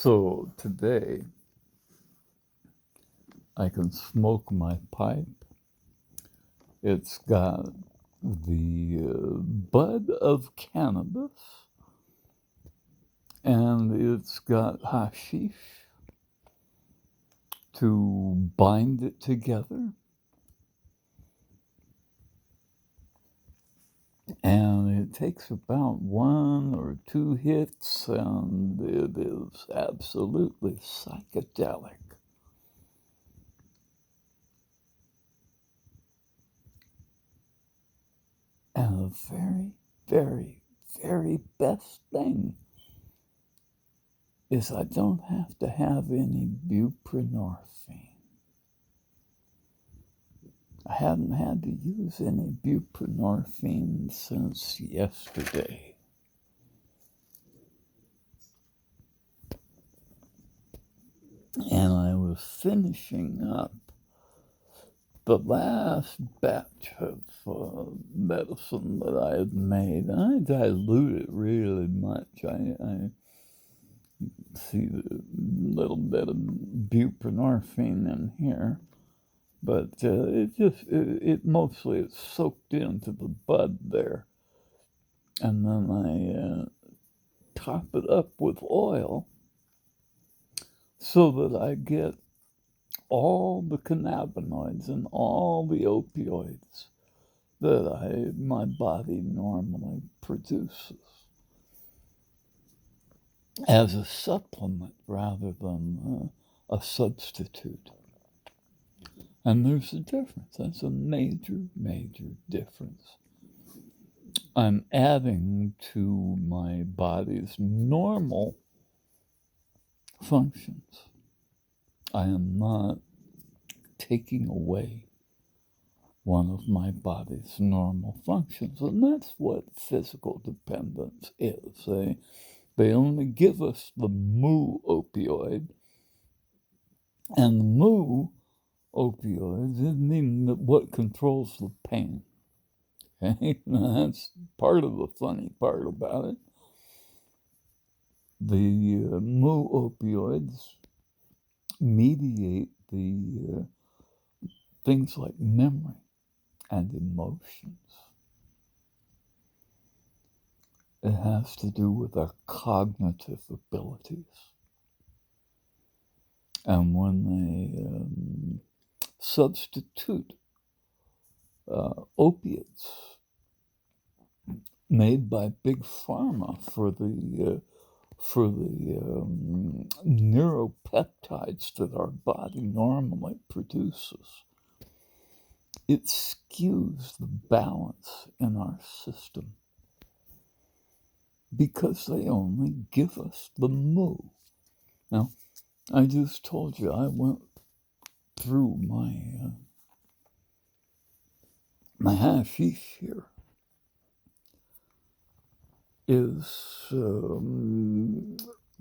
So today I can smoke my pipe. It's got the bud of cannabis, and it's got hashish to bind it together. And it takes about 1 or 2 hits, and it is absolutely psychedelic. And the very, very, very best thing is I don't have to have any buprenorphine. I haven't had to use any buprenorphine since yesterday. And I was finishing up the last batch of medicine that I had made. I dilute it really much. I see the little bit of buprenorphine in here, but it mostly is soaked into the bud there, and then I top it up with oil so that I get all the cannabinoids and all the opioids that my body normally produces as a supplement rather than a substitute. And there's a difference. That's a major, major difference. I'm adding to my body's normal functions. I am not taking away one of my body's normal functions. And that's what physical dependence is. They only give us the mu opioid, and the mu opioids isn't even what controls the pain. Okay? That's part of the funny part about it. The mu opioids mediate the things like memory and emotions. It has to do with our cognitive abilities. And when they substitute opiates made by big pharma for the neuropeptides that our body normally produces, it skews the balance in our system because they only give us the mu. Now, I just told you I went through my hashish here is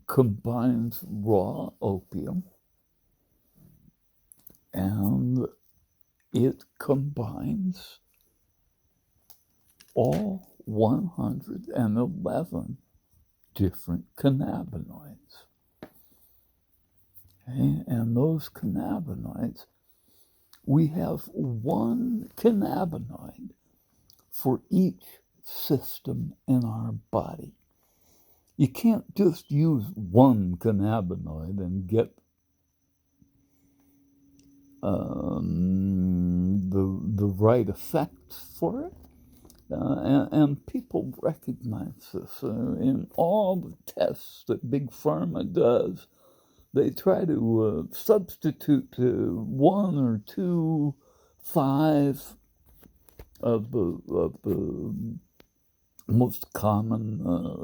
combines raw opium, and it combines all 111 different cannabinoids. Okay? And those cannabinoids, we have one cannabinoid for each system in our body. You can't just use one cannabinoid and get the right effects for it. And people recognize this in all the tests that Big Pharma does. They try to substitute 1 or 2, 5 of the most common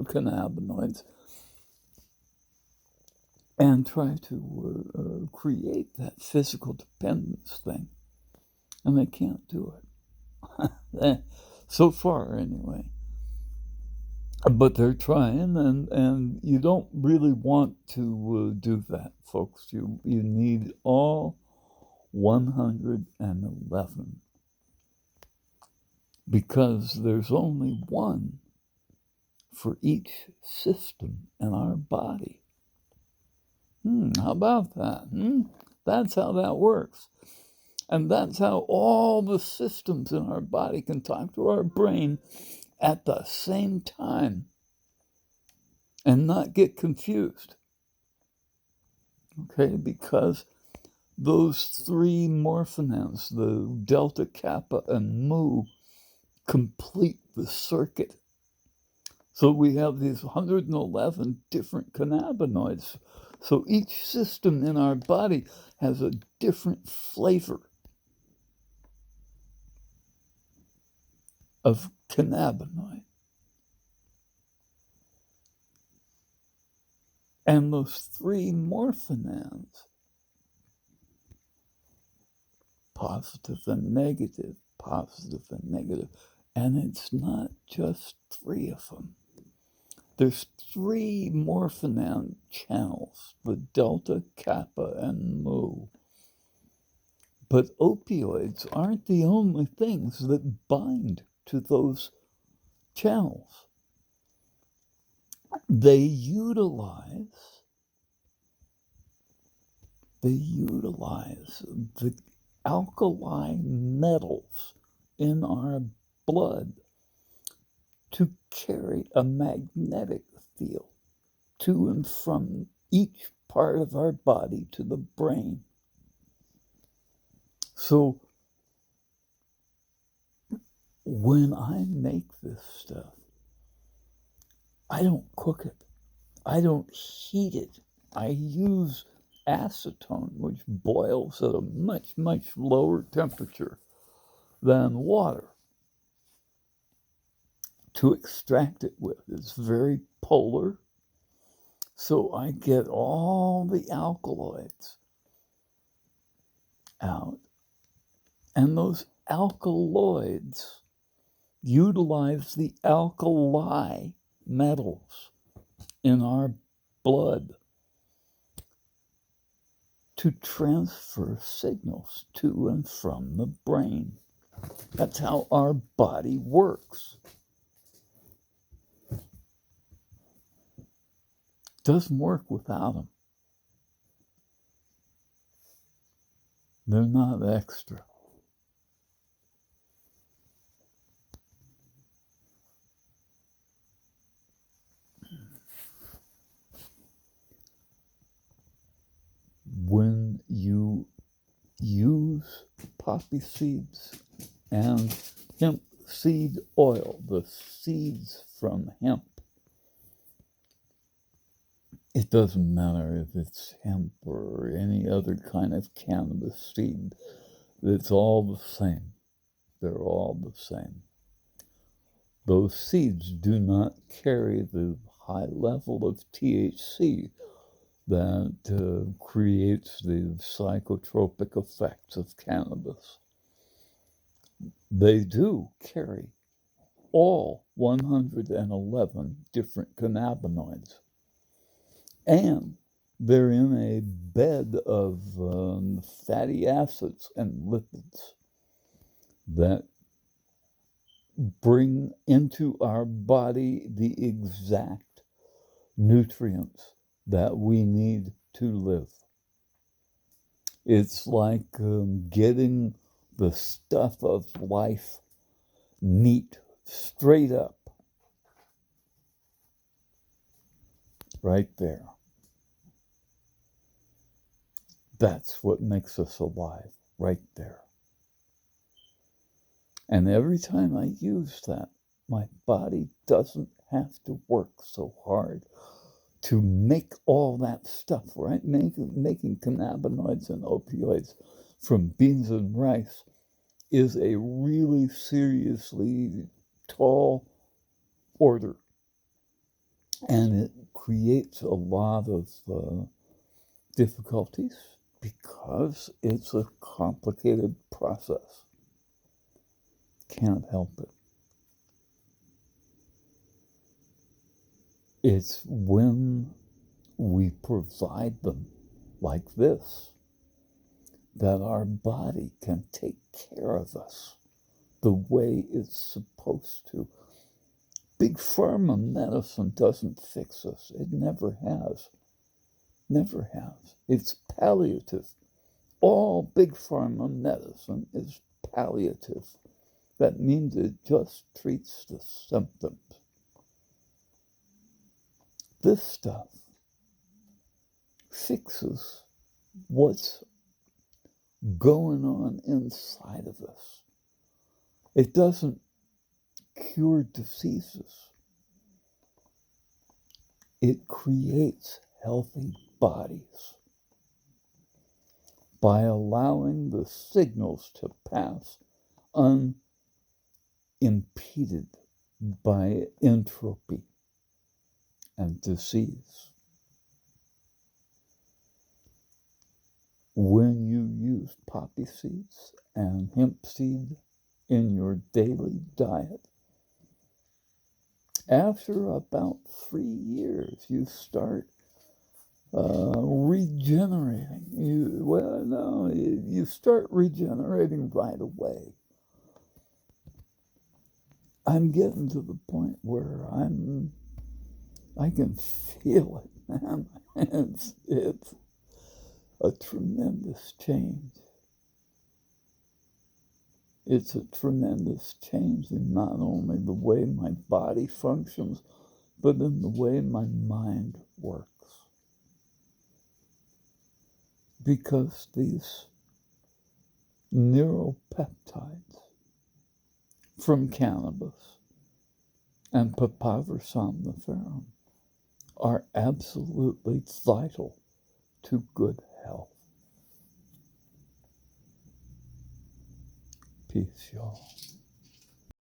cannabinoids and try to create that physical dependence thing. And they can't do it. So far, anyway. But they're trying, and you don't really want to do that, folks. You need all 111 because there's only one for each system in our body. How about that? That's how that works. And that's how all the systems in our body can talk to our brain at the same time and not get confused. Okay, because those three morphinans, the delta, kappa, and mu, complete the circuit. So we have these 111 different cannabinoids. So each system in our body has a different flavor of cannabinoid. And those three morphinans, positive and negative, and it's not just three of them. There's three morphinan channels, the delta, kappa, and mu. But opioids aren't the only things that bind to those channels. They utilize the alkali metals in our blood to carry a magnetic field to and from each part of our body to the brain. So when I make this stuff, I don't cook it. I don't heat it. I use acetone, which boils at a much, much lower temperature than water, to extract it with. It's very polar, so I get all the alkaloids out. And those alkaloids utilize the alkali metals in our blood to transfer signals to and from the brain. That's how our body works. Doesn't work without them. They're not extra. When you use poppy seeds and hemp seed oil, the seeds from hemp, it doesn't matter if it's hemp or any other kind of cannabis seed, it's all the same. They're all the same. Those seeds do not carry the high level of THC that creates the psychotropic effects of cannabis. They do carry all 111 different cannabinoids. And they're in a bed of fatty acids and lipids that bring into our body the exact nutrients that we need to live. It's like getting the stuff of life neat, straight up, right there. That's what makes us alive, right there. And every time I use that, my body doesn't have to work so hard to make all that stuff, right? Making cannabinoids and opioids from beans and rice is a really seriously tall order. And it creates a lot of difficulties because it's a complicated process. Can't help it. It's when we provide them like this that our body can take care of us the way it's supposed to. Big pharma medicine doesn't fix us. It never has. Never has. It's palliative. All big pharma medicine is palliative. That means it just treats the symptoms. This stuff fixes what's going on inside of us. It doesn't cure diseases. It creates healthy bodies by allowing the signals to pass unimpeded by entropy and disease. When you use poppy seeds and hemp seed in your daily diet, after about 3 years, you start regenerating. You start regenerating right away. I'm getting to the point where I can feel it, man. It's a tremendous change. It's a tremendous change in not only the way my body functions, but in the way my mind works. Because these neuropeptides from cannabis and papaver somniferum are absolutely vital to good health. Peace, y'all.